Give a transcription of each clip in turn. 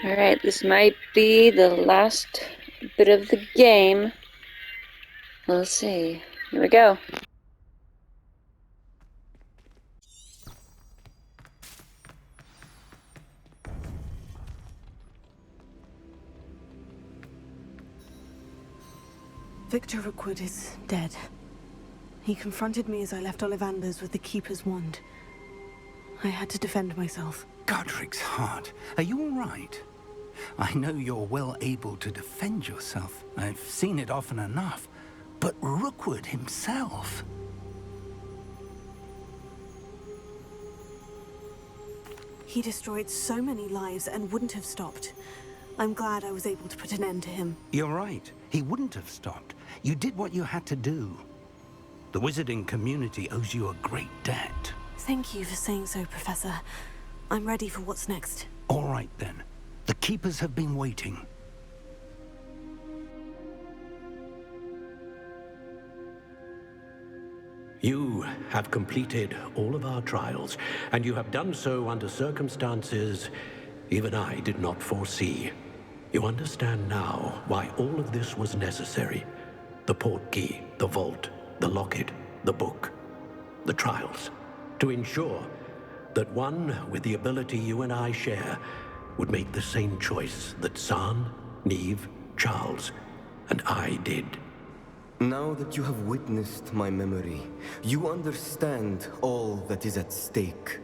Alright, this might be the last bit of the game. We'll see. Here we go. Victor Rookwood is dead. He confronted me as I left Ollivander's with the Keeper's wand. I had to defend myself. Godric's heart. Are you all right? I know you're well able to defend yourself. I've seen it often enough. But Rookwood himself... He destroyed so many lives and wouldn't have stopped. I'm glad I was able to put an end to him. You're right. He wouldn't have stopped. You did what you had to do. The wizarding community owes you a great debt. Thank you for saying so, Professor. I'm ready for what's next. All right, then. The Keepers have been waiting. You have completed all of our trials, and you have done so under circumstances even I did not foresee. You understand now why all of this was necessary. The portkey, the vault, the locket, the book, the trials. To ensure that one with the ability you and I share would make the same choice that San, Neve, Charles, and I did. Now that you have witnessed my memory, you understand all that is at stake.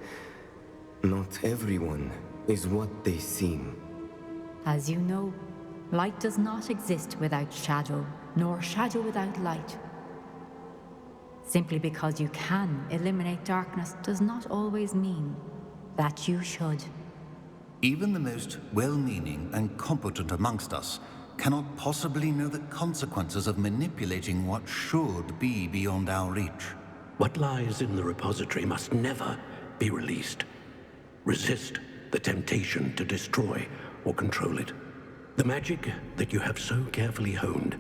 Not everyone is what they seem. As you know, light does not exist without shadow, nor shadow without light. Simply because you can eliminate darkness does not always mean that you should. Even the most well-meaning and competent amongst us cannot possibly know the consequences of manipulating what should be beyond our reach. What lies in the repository must never be released. Resist the temptation to destroy or control it. The magic that you have so carefully honed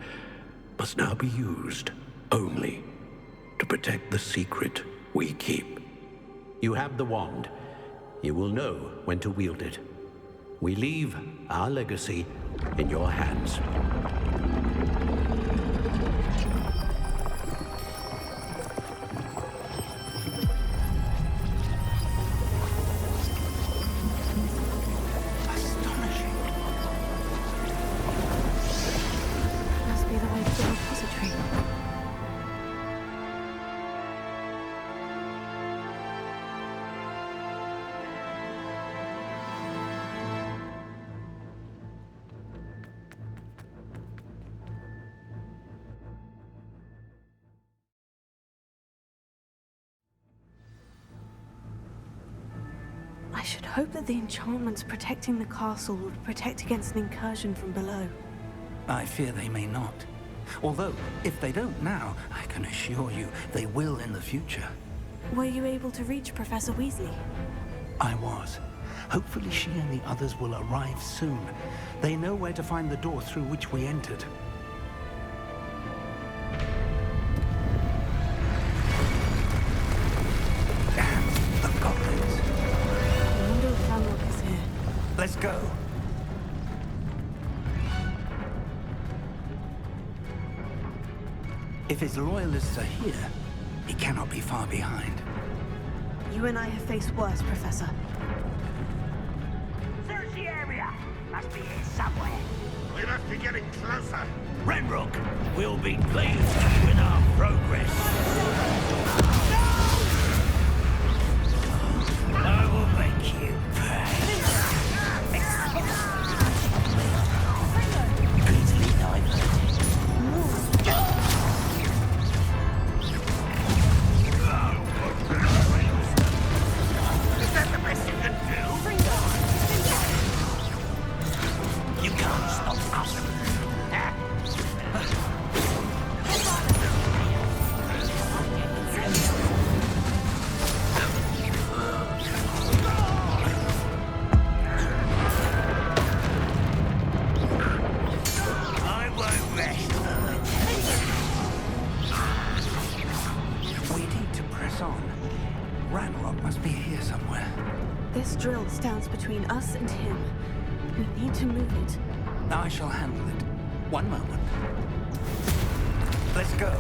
must now be used only to protect the secret we keep. You have the wand. You will know when to wield it. We leave our legacy in your hands. Astonishing. Must be the way to the repository. I should hope that the enchantments protecting the castle would protect against an incursion from below. I fear they may not. Although, if they don't now, I can assure you they will in the future. Were you able to reach Professor Weasley? I was. Hopefully she and the others will arrive soon. They know where to find the door through which we entered. Damn, the goblins. I wonder if Ranrock is here. Let's go. If his loyalists are here, he cannot be far behind. You and I have faced worse, Professor. Search the area. Must be here somewhere. We must be getting closer. Ranrock will be pleased with our progress. I will make you pay. Easily diverted. Is that the best you can do? You can't stop us. I won't rest. We need to press on. Ranrock must be here somewhere. This drill stands between us and him. We need to move it. I shall handle it. One moment. Let's go.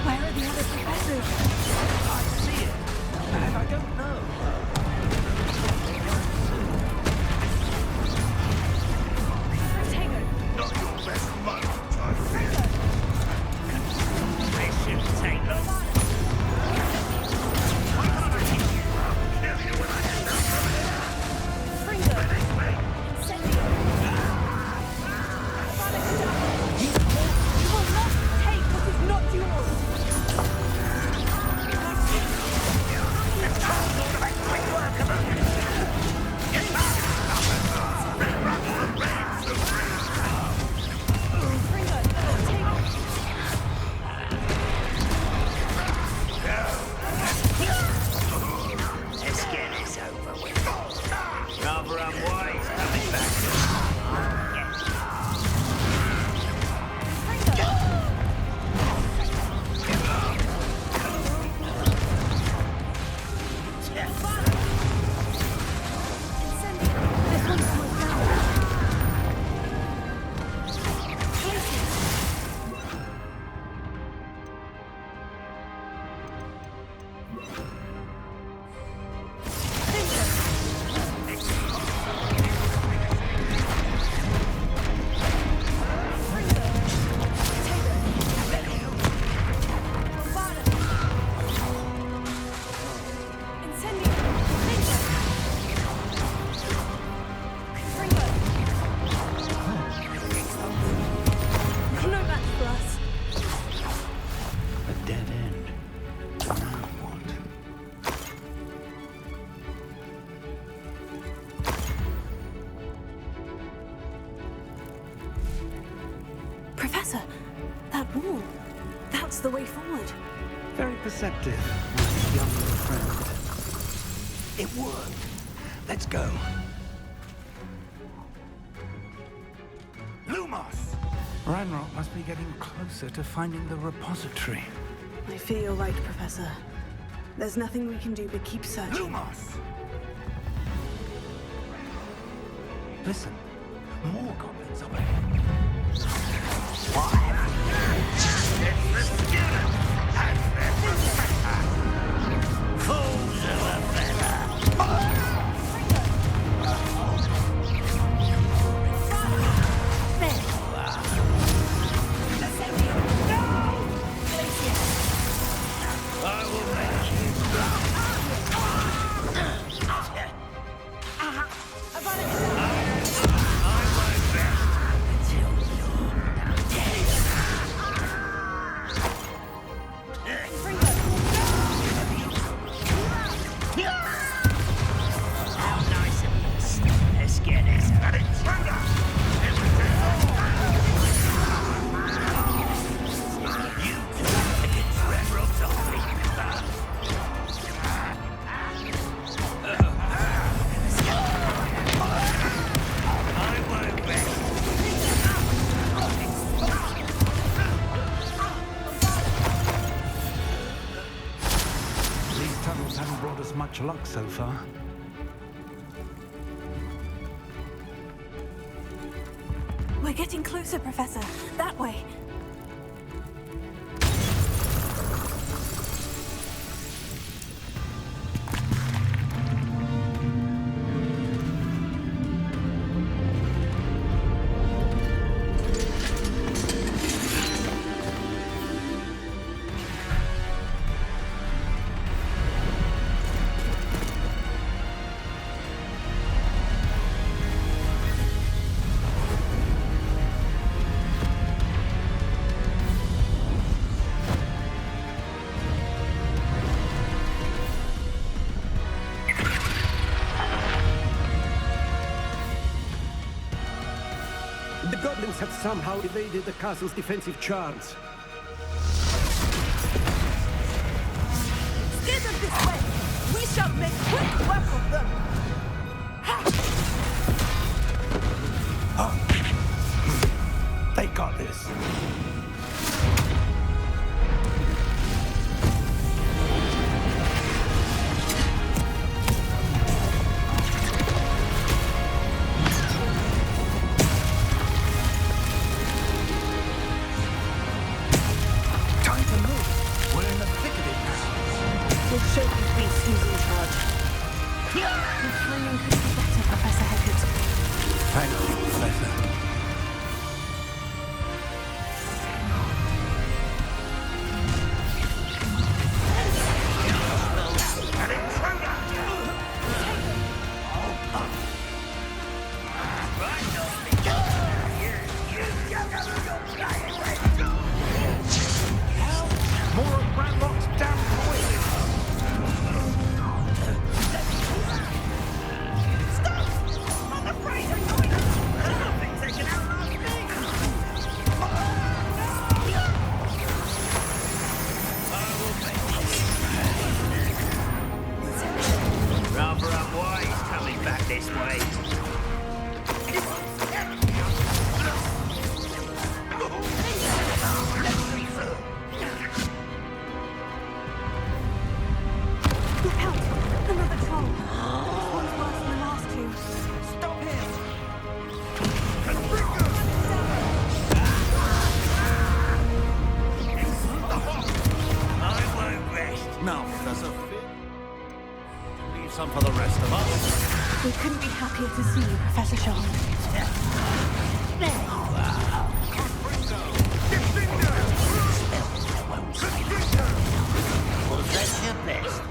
Where are the other professors? I see it, and I don't know. Not your best moment, I fear. This shouldn't take long. I'll kill you when I get down from it. Finish me. You will not take what is not yours! It's time to make quick work of it. Get back! Rattle the rags of Let's get this over with. Rather unwise coming back. This one's almost down. No match for us. A dead end. Now what? Professor, that wall. That's the way forward. Very perceptive, my young little friend. It worked. Let's go. Lumos! Ranrock must be getting closer to finding the repository. I fear you're right, Professor. There's nothing we can do but keep searching. Lumos! Listen, more goblins up ahead. It's the student and their professor. Fools of a feather. I will make you. I won't rest until you're dead. How nice of you. Let's get this. Intruder! You two against Red Rock's army. I won't rest. These tunnels haven't brought us much luck so far. We're getting closer, Professor. That way. The goblins have somehow evaded the castle's defensive charms. Steer them this way! We shall make quick work of them! Thank you, Professor. Now, Professor, leave some for the rest of us. We couldn't be happier to see you, Professor Sharp. That's your best.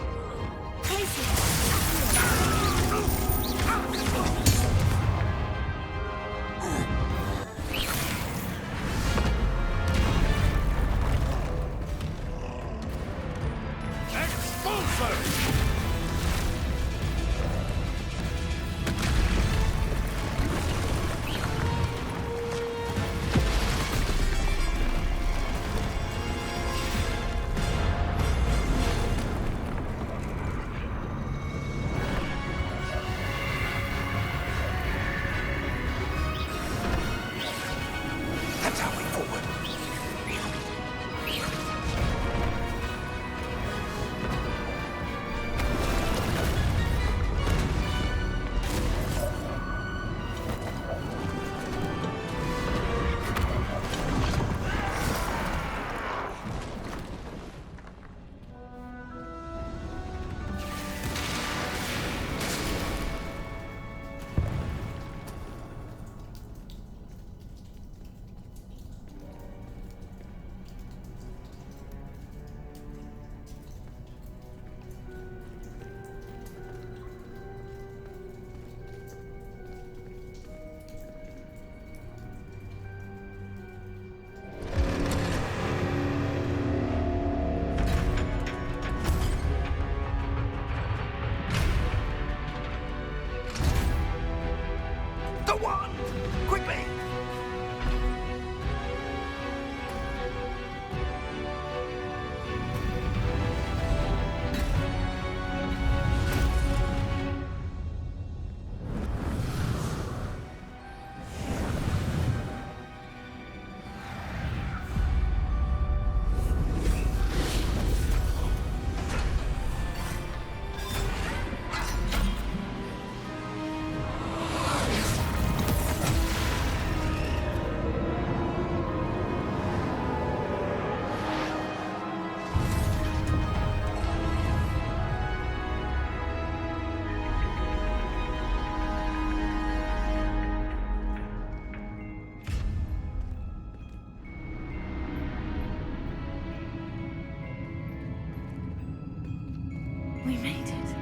We made it.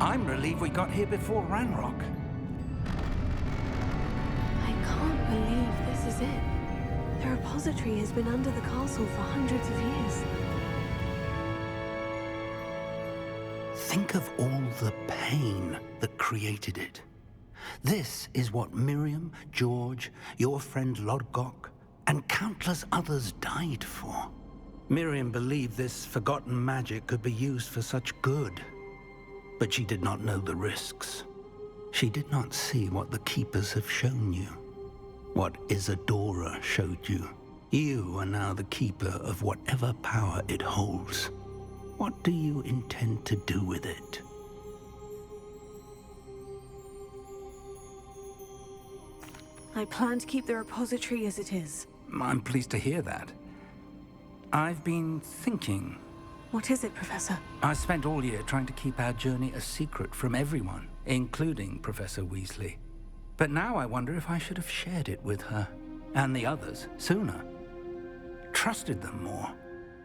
I'm relieved we got here before Ranrock. I can't believe this is it. The repository has been under the castle for hundreds of years. Think of all the pain that created it. This is what Miriam, George, your friend Lodgok, and countless others died for. Miriam believed this forgotten magic could be used for such good. But she did not know the risks. She did not see what the Keepers have shown you. What Isadora showed you. You are now the Keeper of whatever power it holds. What do you intend to do with it? I plan to keep the repository as it is. I'm pleased to hear that. I've been thinking. What is it, Professor? I spent all year trying to keep our journey a secret from everyone, including Professor Weasley. But now I wonder if I should have shared it with her, and the others, sooner. Trusted them more.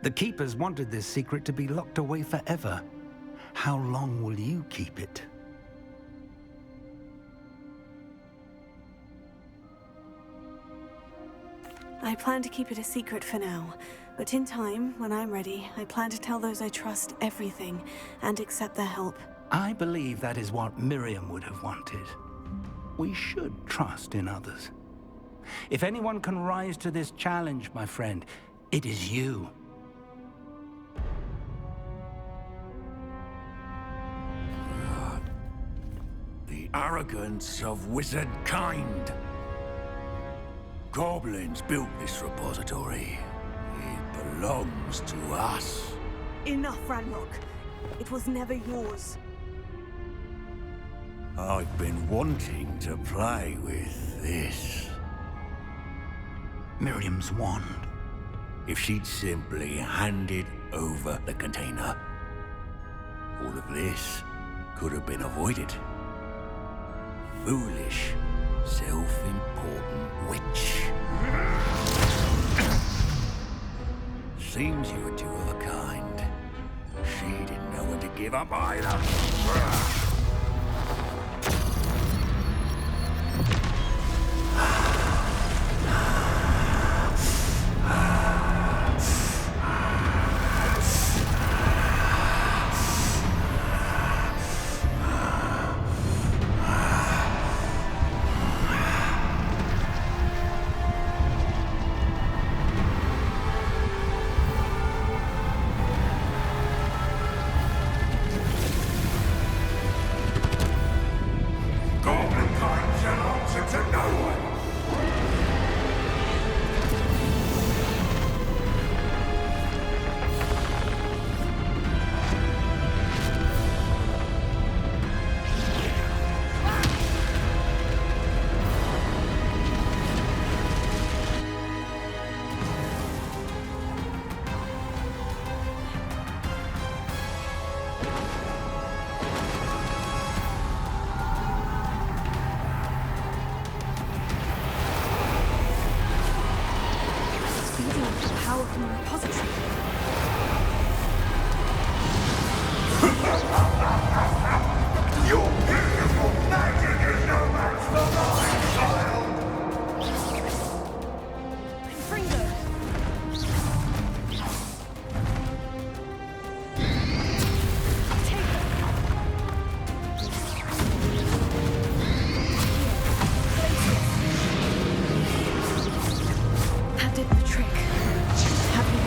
The Keepers wanted this secret to be locked away forever. How long will you keep it? I plan to keep it a secret for now, but in time, when I'm ready, I plan to tell those I trust everything and accept their help. I believe that is what Miriam would have wanted. We should trust in others. If anyone can rise to this challenge, my friend, it is you. The arrogance of wizard kind. Goblins built this repository. It belongs to us. Enough, Ranrock. It was never yours. I've been wanting to play with this. Miriam's wand. If she'd simply handed over the container, all of this could have been avoided. Foolish, self-important witch. Seems you were two of a kind. She didn't know when to give up either. Power from the repository. Your beautiful magic is no match for mine, child! Fringo! That did the trick. Have you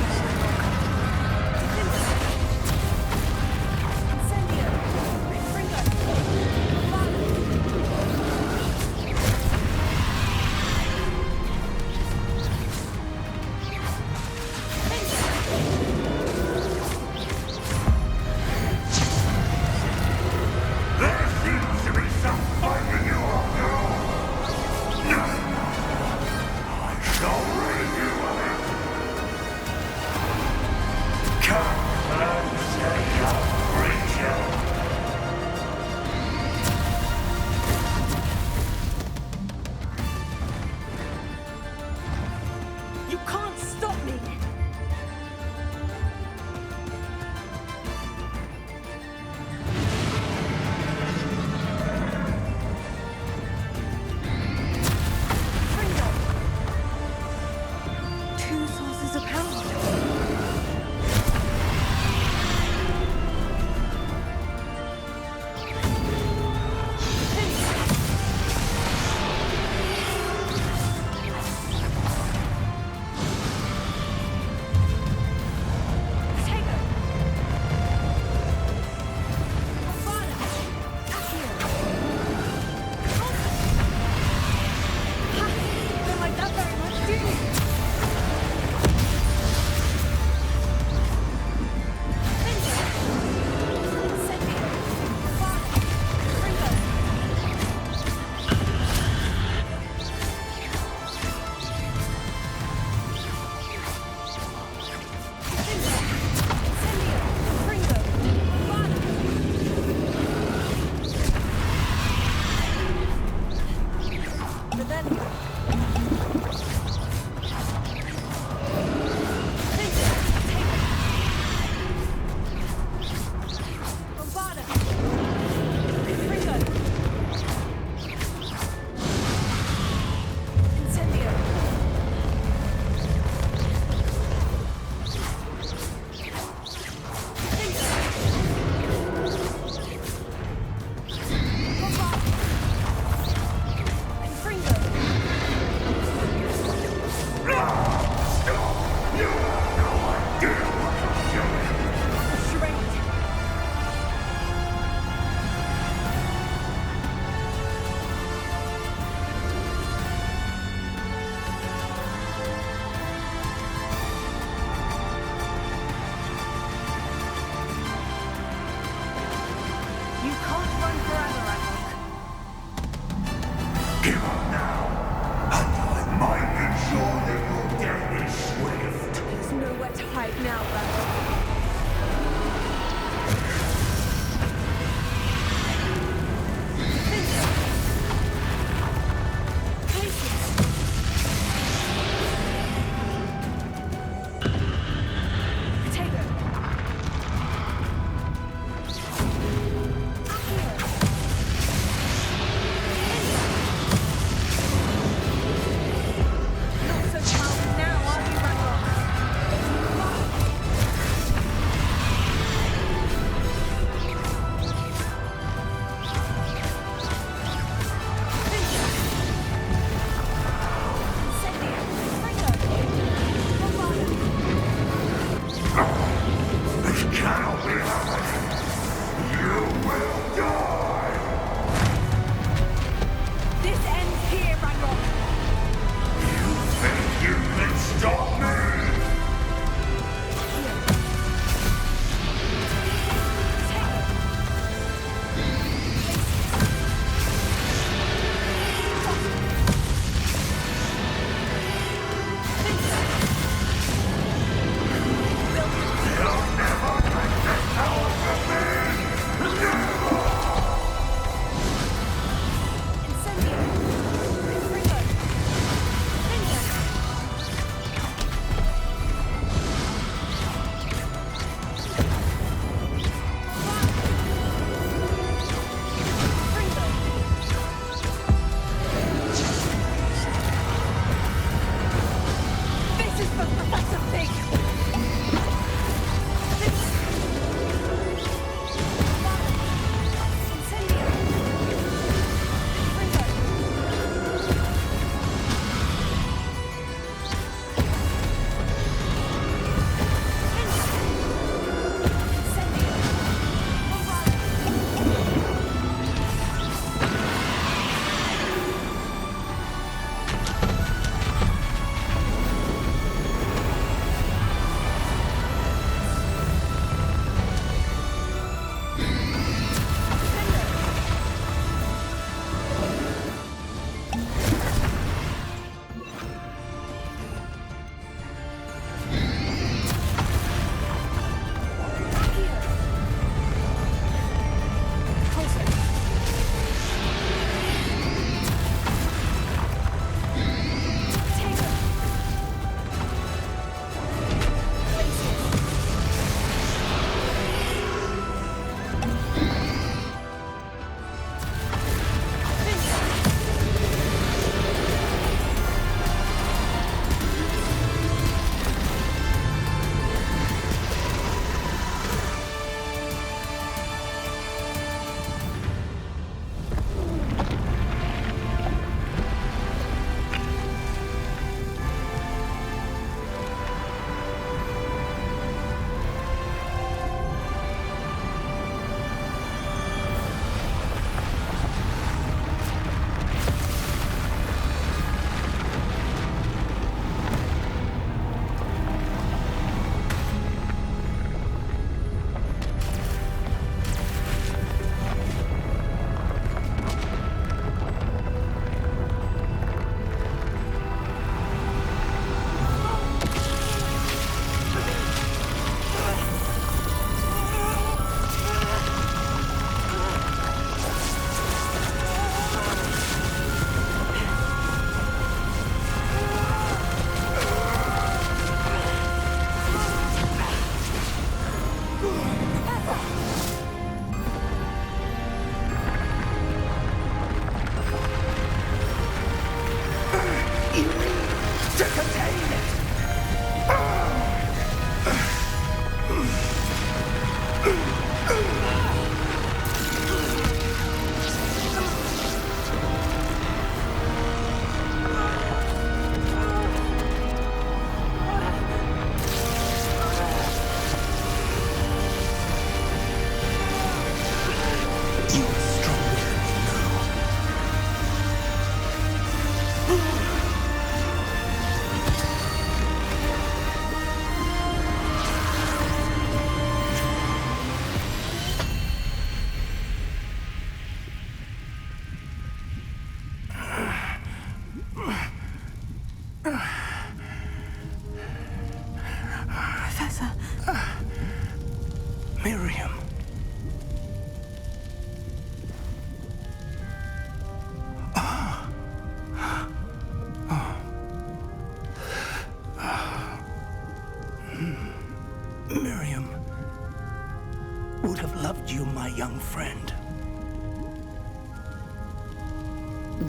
you my young friend.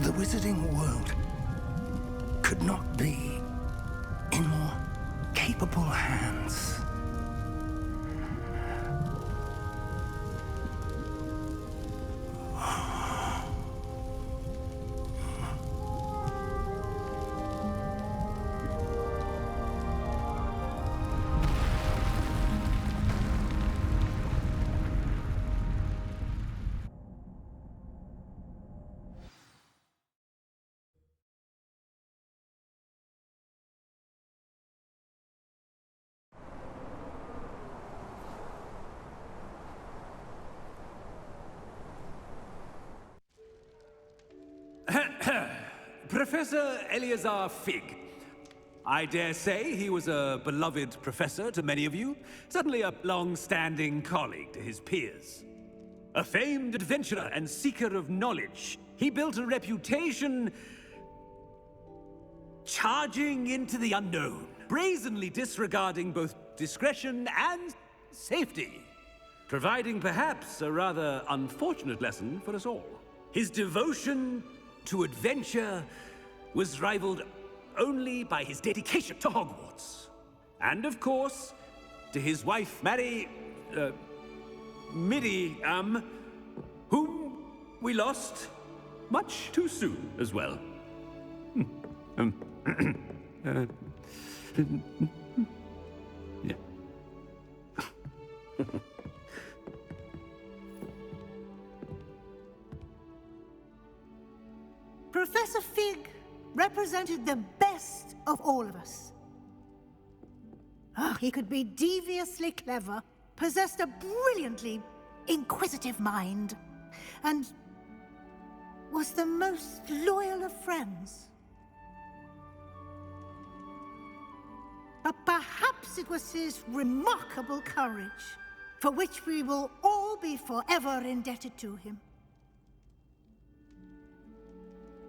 The wizarding world could not be in more capable hands. Professor Eleazar Fig. I dare say he was a beloved professor to many of you, certainly a long-standing colleague to his peers. A famed adventurer and seeker of knowledge, he built a reputation charging into the unknown, brazenly disregarding both discretion and safety, providing perhaps a rather unfortunate lesson for us all. His devotion to adventure was rivaled only by his dedication to Hogwarts. And of course, to his wife, Middy, whom we lost much too soon as well. Yeah. Professor Fig represented the best of all of us. He could be deviously clever, possessed a brilliantly inquisitive mind, and was the most loyal of friends. But perhaps it was his remarkable courage, for which we will all be forever indebted to him.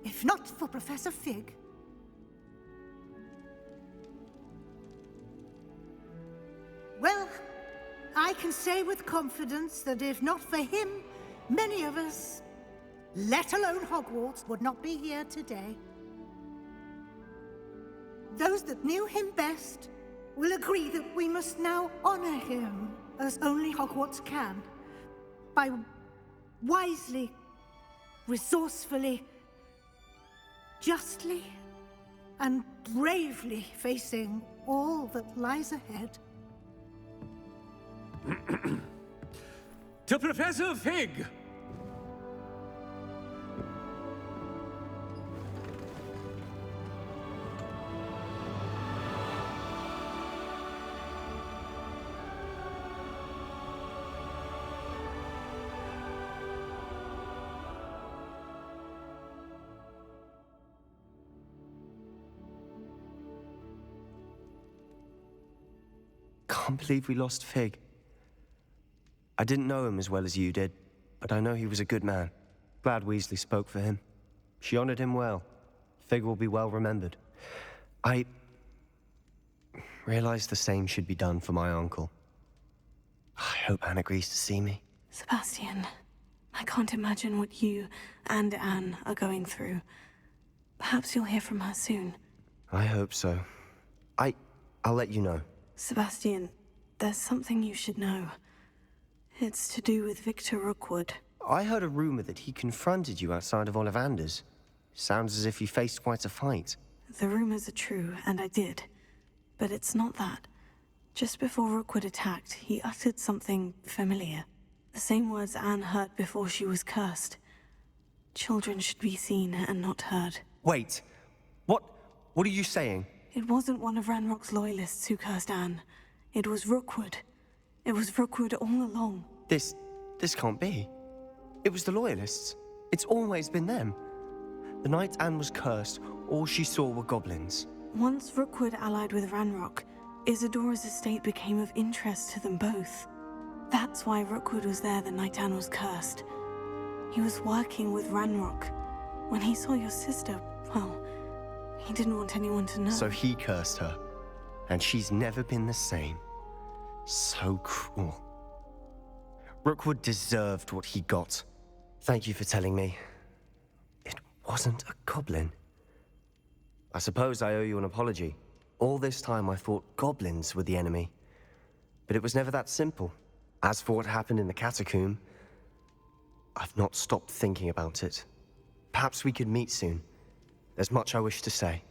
If not for Professor Fig, well, I can say with confidence that if not for him, many of us, let alone Hogwarts, would not be here today. Those that knew him best will agree that we must now honor him as only Hogwarts can, by wisely, resourcefully, justly, and bravely facing all that lies ahead. To Professor Fig! Can't believe we lost Fig. I didn't know him as well as you did, but I know he was a good man. Glad Weasley spoke for him. She honored him well. Fig will be well remembered. I realized the same should be done for my uncle. I hope Anne agrees to see me. Sebastian, I can't imagine what you and Anne are going through. Perhaps you'll hear from her soon. I hope so. I'll let you know. Sebastian, there's something you should know. It's to do with Victor Rookwood. I heard a rumor that he confronted you outside of Ollivander's. Sounds as if you faced quite a fight. The rumors are true, and I did. But it's not that. Just before Rookwood attacked, he uttered something familiar. The same words Anne heard before she was cursed. Children should be seen and not heard. Wait. What are you saying? It wasn't one of Ranrock's loyalists who cursed Anne. It was Rookwood. It was Rookwood all along. This can't be. It was the Loyalists. It's always been them. The night Anne was cursed, all she saw were goblins. Once Rookwood allied with Ranrock, Isadora's estate became of interest to them both. That's why Rookwood was there the night Anne was cursed. He was working with Ranrock. When he saw your sister, well, he didn't want anyone to know. So he cursed her. And she's never been the same. So cruel. Rookwood deserved what he got. Thank you for telling me. It wasn't a goblin. I suppose I owe you an apology. All this time I thought goblins were the enemy. But it was never that simple. As for what happened in the catacomb, I've not stopped thinking about it. Perhaps we could meet soon. There's much I wish to say.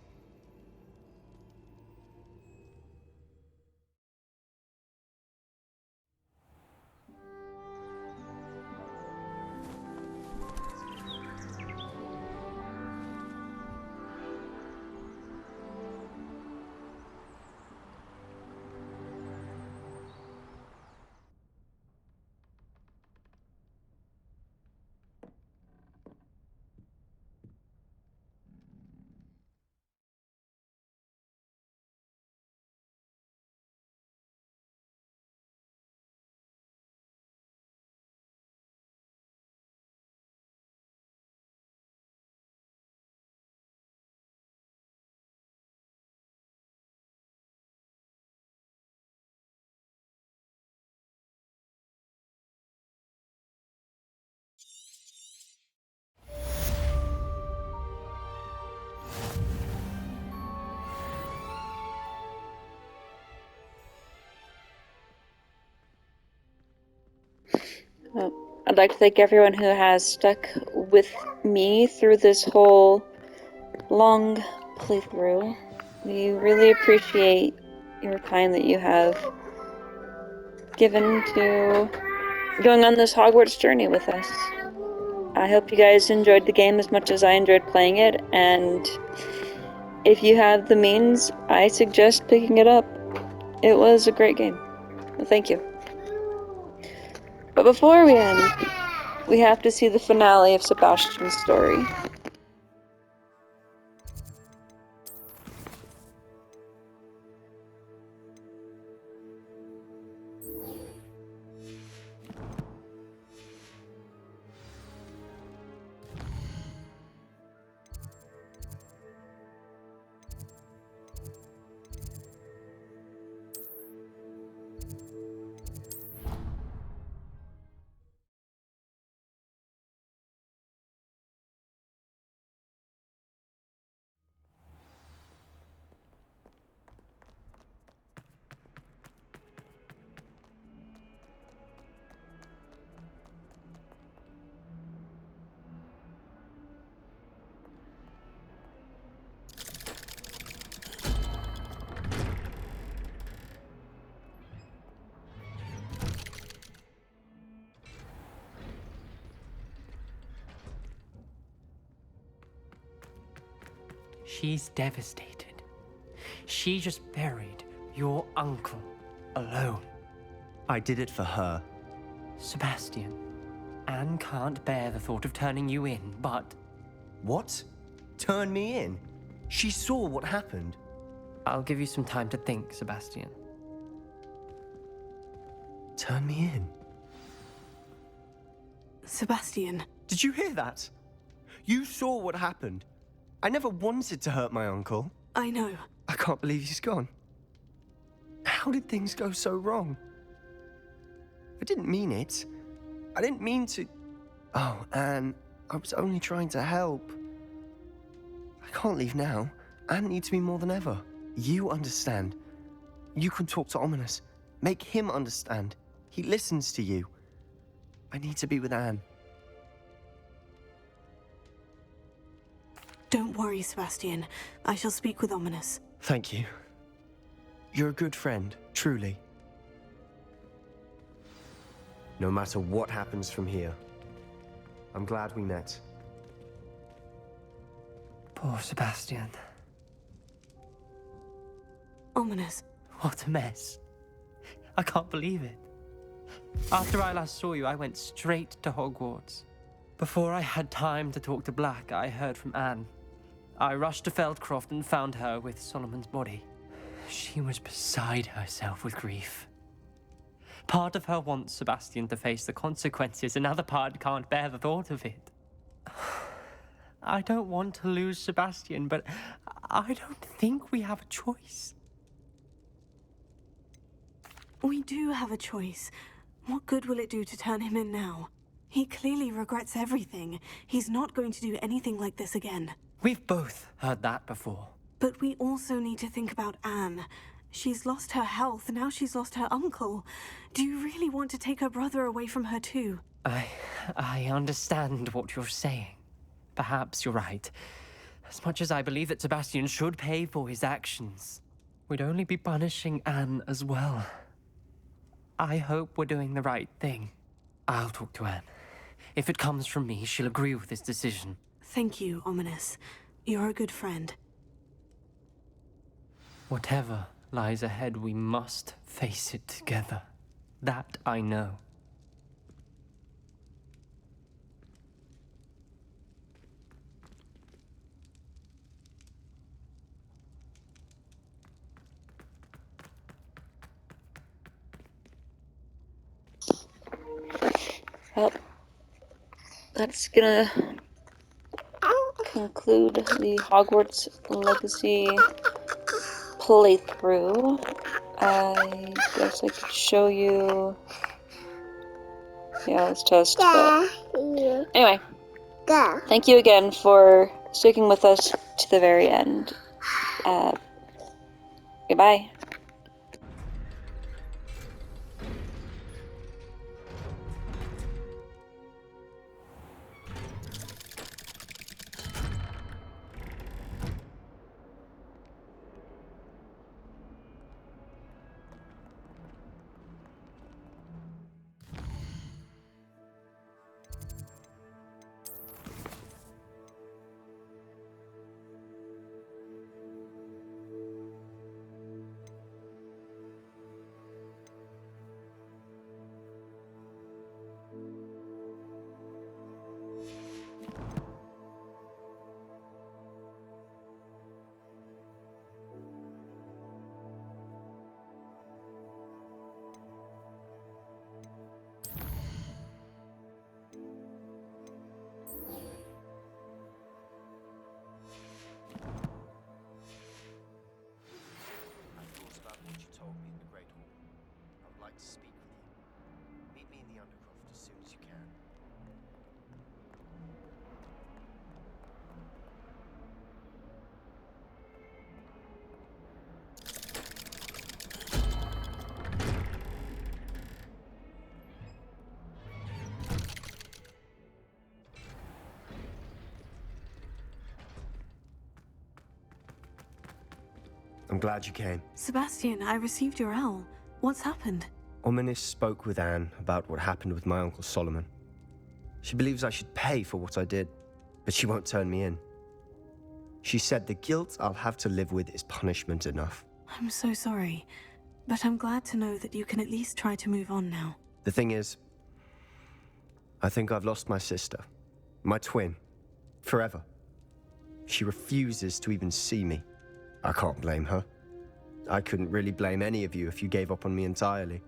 I'd like to thank everyone who has stuck with me through this whole long playthrough. We really appreciate your time that you have given to going on this Hogwarts journey with us. I hope you guys enjoyed the game as much as I enjoyed playing it, and if you have the means, I suggest picking it up. It was a great game. Well, thank you. But before we end, we have to see the finale of Sebastian's story. She's devastated. She just buried your uncle alone. I did it for her. Sebastian, Anne can't bear the thought of turning you in, but... What? Turn me in? She saw what happened. I'll give you some time to think, Sebastian. Turn me in? Sebastian. Did you hear that? You saw what happened. I never wanted to hurt my uncle. I know. I can't believe he's gone. How did things go so wrong? I didn't mean it. I didn't mean to... Oh, Anne, I was only trying to help. I can't leave now. Anne needs me more than ever. You understand. You can talk to Ominous. Make him understand. He listens to you. I need to be with Anne. Don't worry, Sebastian. I shall speak with Ominous. Thank you. You're a good friend, truly. No matter what happens from here, I'm glad we met. Poor Sebastian. Ominous. What a mess. I can't believe it. After I last saw you, I went straight to Hogwarts. Before I had time to talk to Black, I heard from Anne. I rushed to Feldcroft and found her with Solomon's body. She was beside herself with grief. Part of her wants Sebastian to face the consequences, another part can't bear the thought of it. I don't want to lose Sebastian, but I don't think we have a choice. We do have a choice. What good will it do to turn him in now? He clearly regrets everything. He's not going to do anything like this again. We've both heard that before. But we also need to think about Anne. She's lost her health, now she's lost her uncle. Do you really want to take her brother away from her too? I understand what you're saying. Perhaps you're right. As much as I believe that Sebastian should pay for his actions, we'd only be punishing Anne as well. I hope we're doing the right thing. I'll talk to Anne. If it comes from me, she'll agree with this decision. Thank you, Ominous. You're a good friend. Whatever lies ahead, we must face it together. That I know. Well, that's gonna conclude the Hogwarts Legacy playthrough. I guess I could show you. Yeah, let's test. But anyway, thank you again for sticking with us to the very end. Goodbye. To speak with you. Meet me in the Undercroft as soon as you can. I'm glad you came. Sebastian, I received your owl. What's happened? Ominous spoke with Anne about what happened with my Uncle Solomon. She believes I should pay for what I did, but she won't turn me in. She said the guilt I'll have to live with is punishment enough. I'm so sorry, but I'm glad to know that you can at least try to move on now. The thing is, I think I've lost my sister, my twin, forever. She refuses to even see me. I can't blame her. I couldn't really blame any of you if you gave up on me entirely.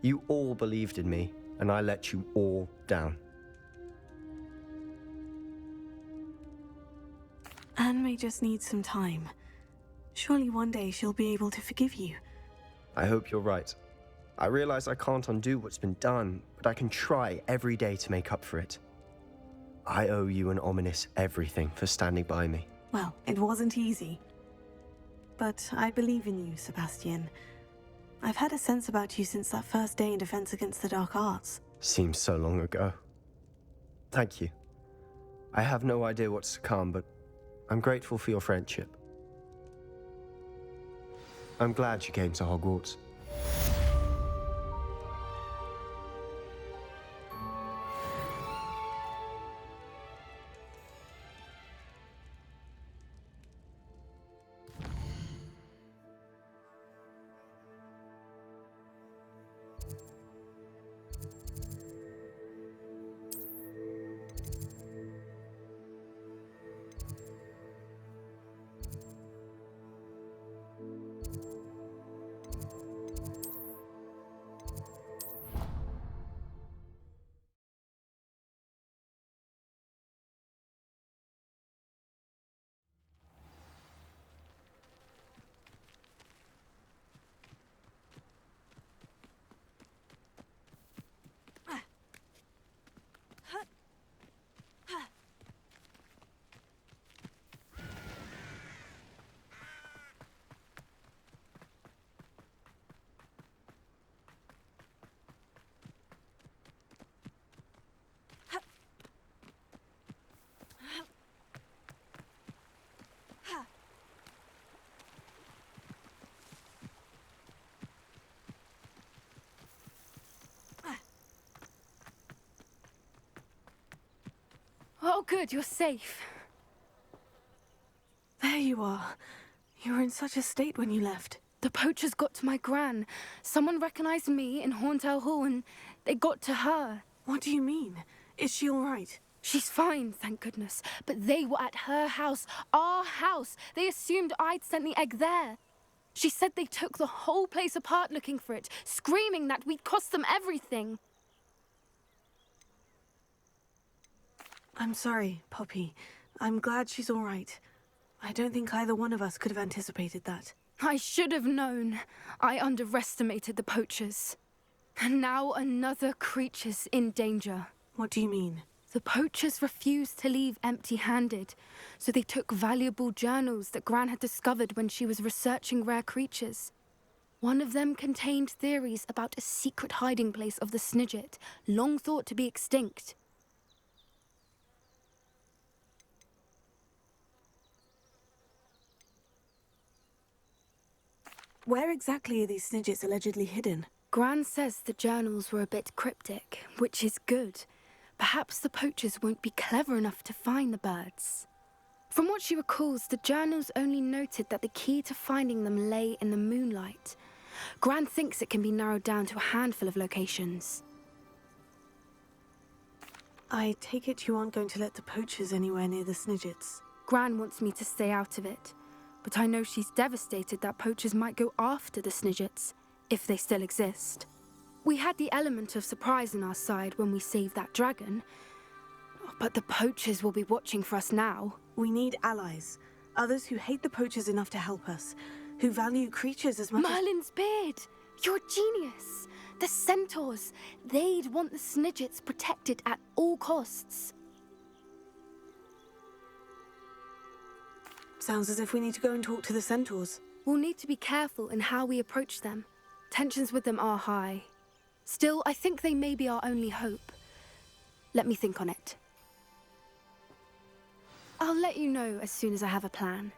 You all believed in me, and I let you all down. Anne may just need some time. Surely one day she'll be able to forgive you. I hope you're right. I realize I can't undo what's been done, but I can try every day to make up for it. I owe you and Ominous everything for standing by me. Well, it wasn't easy. But I believe in you, Sebastian. I've had a sense about you since that first day in Defense Against the Dark Arts. Seems so long ago. Thank you. I have no idea what's to come, but I'm grateful for your friendship. I'm glad you came to Hogwarts. good, you're safe. There you are. You were in such a state when you left. The poachers got to my gran. Someone recognized me in Horntail Hall and they got to her. What do you mean? Is she all right? She's fine, thank goodness. But they were at her house, our house. They assumed I'd sent the egg there. She said they took the whole place apart looking for it, screaming that we'd cost them everything. I'm sorry, Poppy. I'm glad she's all right. I don't think either one of us could have anticipated that. I should have known. I underestimated the poachers. And now another creature's in danger. What do you mean? The poachers refused to leave empty-handed, so they took valuable journals that Gran had discovered when she was researching rare creatures. One of them contained theories about a secret hiding place of the Snidget, long thought to be extinct. Where exactly are these Snidgets allegedly hidden? Gran says the journals were a bit cryptic, which is good. Perhaps the poachers won't be clever enough to find the birds. From what she recalls, the journals only noted that the key to finding them lay in the moonlight. Gran thinks it can be narrowed down to a handful of locations. I take it you aren't going to let the poachers anywhere near the Snidgets? Gran wants me to stay out of it. But I know she's devastated that poachers might go after the Snidgets, if they still exist. We had the element of surprise on our side when we saved that dragon, but the poachers will be watching for us now. We need allies, others who hate the poachers enough to help us, who value creatures as much Merlin's beard! You're a genius! The centaurs, they'd want the Snidgets protected at all costs. Sounds as if we need to go and talk to the centaurs. We'll need to be careful in how we approach them. Tensions with them are high. Still, I think they may be our only hope. Let me think on it. I'll let you know as soon as I have a plan.